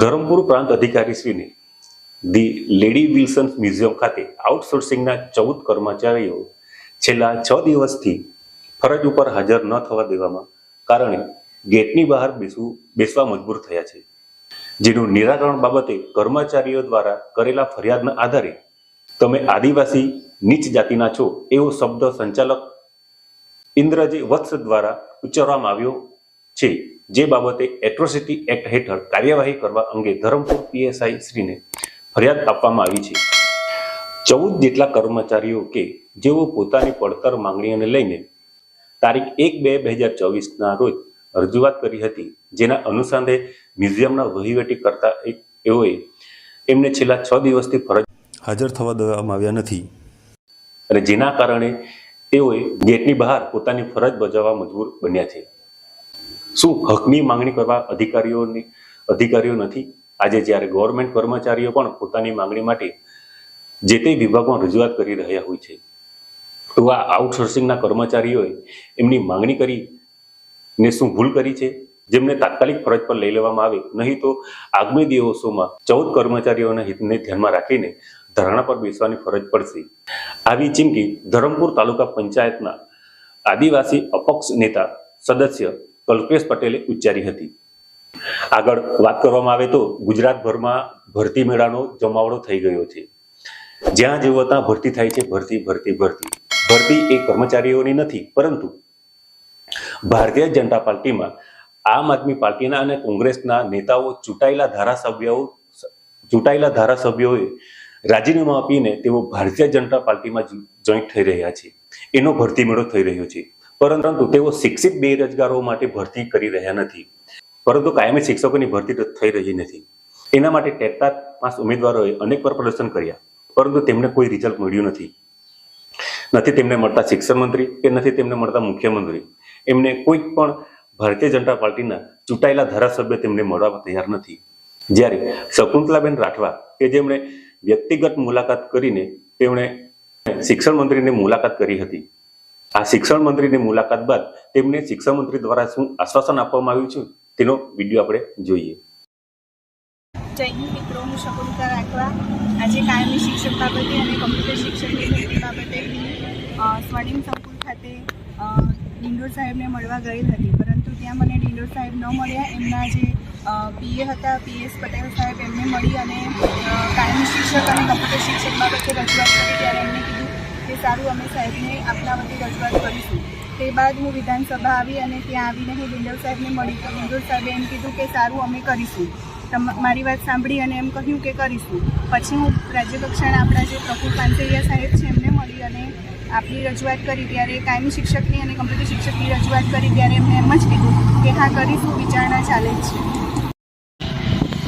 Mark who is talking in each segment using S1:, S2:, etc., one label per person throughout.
S1: ધરમપુર પ્રાંત અધિકારીશ્રીને the lady Wilson museum ખાતે આઉટસોર્સિંગના 14 કર્મચારીઓ છેલ્લા 6 દિવસથી ફરજ ઉપર હાજર ન થવા દેવામાં કારણે ગેટની બહાર બેસવા મજબૂર થયા છે, જેનું નિરાકરણ બાબતે કર્મચારીઓ દ્વારા કરેલા ફરિયાદના આધારે તમે આદિવાસી નીચ જાતિના છો એવો શબ્દ સંચાલક ઇન્દ્રજી વત્સ દ્વારા ઉચ્ચારવામાં આવ્યો છે, જે બાબતે એટ્રોસિટી એક્ટ હેઠળ કાર્યવાહી કરવા અંગે ધરમપુર પીએસઆઈ શ્રીને ફરિયાદ આપવામાં આવી છે. 14 જેટલા કર્મચારીઓ કે જેઓ પોતાની પડતર માંગણીઓને લઈને તારીખ 1/2/2024 રોજ રજૂઆત કરી હતી, જેના અનુસંધાને મ્યુઝિયમના વહીવટી કરતા એમને છેલ્લા 6 દિવસથી ફરજ હાજર થવા દેવામાં આવ્યા નથી અને જેના કારણે તેઓએ ગેટની બહાર પોતાની ફરજ બજાવવા મજબૂર બન્યા છે. શું હકની માંગણી કરવા અધિકારીઓ નથી? આજે જ્યારે ગવર્મેન્ટ કર્મચારીઓ પણ પોતાની માંગણી માટે જે તે વિભાગમાં રજૂઆત કરી રહ્યા હોય છે, તો આ આઉટસોર્સિંગના કર્મચારીઓએ એમની માંગણી કરીને શું ભૂલ કરી છે, જેમને તાત્કાલિક ફરજ પર લઈ લેવામાં આવે, નહીં તો આગામી દિવસોમાં 14 કર્મચારીઓના હિતને ધ્યાનમાં રાખીને ધરણા પર બેસવાની ફરજ પડશે. આવી ચીમકી ધરમપુર તાલુકા પંચાયતના આદિવાસી અપક્ષ નેતા સદસ્ય કલ્પેશ પટેલે ઉચ્ચારી હતી. આગળ વાત કરવામાં આવે તો ગુજરાતભરમાં ભરતી મેળાનો જમાવડો થઈ ગયો છે. જ્યાં જેવો ત્યાં ભરતી થાય છે. ભરતી એ કર્મચારીઓની નથી, પરંતુ ભારતીય જનતા પાર્ટીમાં આમ આદમી પાર્ટીના અને કોંગ્રેસના નેતાઓ ચૂંટાયેલા ધારાસભ્યોએ રાજીનામું આપીને તેઓ ભારતીય જનતા પાર્ટીમાં જોઈન્ટ થઈ રહ્યા છે. એનો ભરતી મેળો થઈ રહ્યો છે, પરંતુ તેઓ શિક્ષિત બેરોજગારો માટે ભરતી કરી રહ્યા નથી, પરંતુ કાયમી શિક્ષકોની ભરતી થઈ રહી નથી. એના માટે ટેટના પાસ ઉમેદવારોએ અનેકવાર પ્રદર્શન કર્યા, પરંતુ તેમને કોઈ રિઝલ્ટ મળ્યું નથી તેમને મળતા શિક્ષણ મંત્રી કે નથી તેમને મળતા મુખ્યમંત્રી. એમને કોઈ પણ ભારતીય જનતા પાર્ટીના ચૂંટાયેલા ધારાસભ્ય તેમને મળવા તૈયાર નથી. જ્યારે શકુંતલાબેન રાઠવા કે જેમણે વ્યક્તિગત મુલાકાત કરીને તેમણે શિક્ષણ મંત્રીને મુલાકાત કરી હતી, આ શિક્ષણ મંત્રીની મુલાકાત બાદ તેમને શિક્ષણ મંત્રી દ્વારા શું આશ્વાસન આપવામાં આવ્યું છે તેનો વિડીયો આપણે જોઈએ.
S2: જય હિન્દ મિત્રો, હું શકુંતલા રાઠવા આજે કાયમી શિક્ષક બાબતે અને કમ્પ્યુટર શિક્ષકની ભરતી બાબતે સ્વર્ણિમ સંકુલ ખાતે ડિંડોર સાહેબને મળવા ગઈ હતી, પરંતુ ત્યાં મને ડિંડોર સાહેબ ન મળ્યા. એમના જે પીએ હતા પીએસ પટેલ સાહેબ એમને મળી અને કાયમી શિક્ષક અને કમ્પ્યુટર શિક્ષક બાબતે રજૂઆત કરી. ત્યારે એમને કીધું કે સારું, અમે સાહેબને આપના વતી રજૂઆત કરીશું. તે બાદ હું વિધાનસભા આવી અને ત્યાં આવીને હું ડિંડોર સાહેબને મળી તો ડિંડોર સાહેબે એમ કીધું કે સારું, અમે કરીશું. મારી વાત સાંભળી અને એમ કહ્યું કે કરીશું. પછી હું રાજ્યકક્ષાના આપણા જે પ્રફુલ પાનસેરિયા સાહેબ છે એમને મળી અને આપની રજૂઆત કરી. ત્યારે કાયમી શિક્ષકની અને કમ્પ્યુટર શિક્ષકની રજૂઆત કરી ત્યારે એમને એમ જ કીધું કે હા કરીશું, વિચારણા ચાલે જ છે.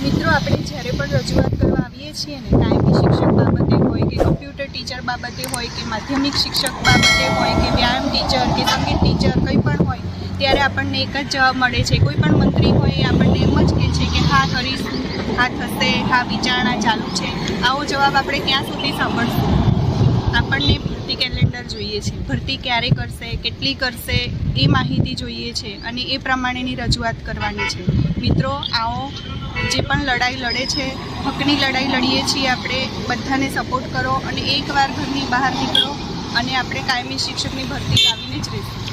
S2: મિત્રો, આપણે જ્યારે પણ રજૂઆત કરવા આવીએ છીએ ને, કાયમી શિક્ષક બાબતે હોય કે કમ્પ્યુટર ટીચર બાબતે હોય કે માધ્યમિક શિક્ષક બાબતે હોય કે વ્યાયામ ટીચર કે સંગીત ટીચર કંઈ પણ હોય, ત્યારે આપણને એક જ જવાબ મળે છે. કોઈ પણ મંત્રી હોય આપણને એમ જ કહે છે કે હા કરીશું, હા થશે, હા વિચારણા ચાલુ છે. આવો જવાબ આપણે ક્યાં સુધી સાંભળશું? આપણને ભરતી કેલેન્ડર જોઈએ છે, ભરતી ક્યારે કરશે, કેટલી કરશે એ માહિતી જોઈએ છે અને એ પ્રમાણેની રજૂઆત કરવાની છે. મિત્રો, આવો જે પણ લડાઈ લડે છે, હકની લડાઈ લડીએ છીએ આપણે, બધાને સપોર્ટ કરો અને એકવાર ઘરની બહાર નીકળો અને આપણે કાયમી શિક્ષકની ભરતી લાવીને જ રહીશું.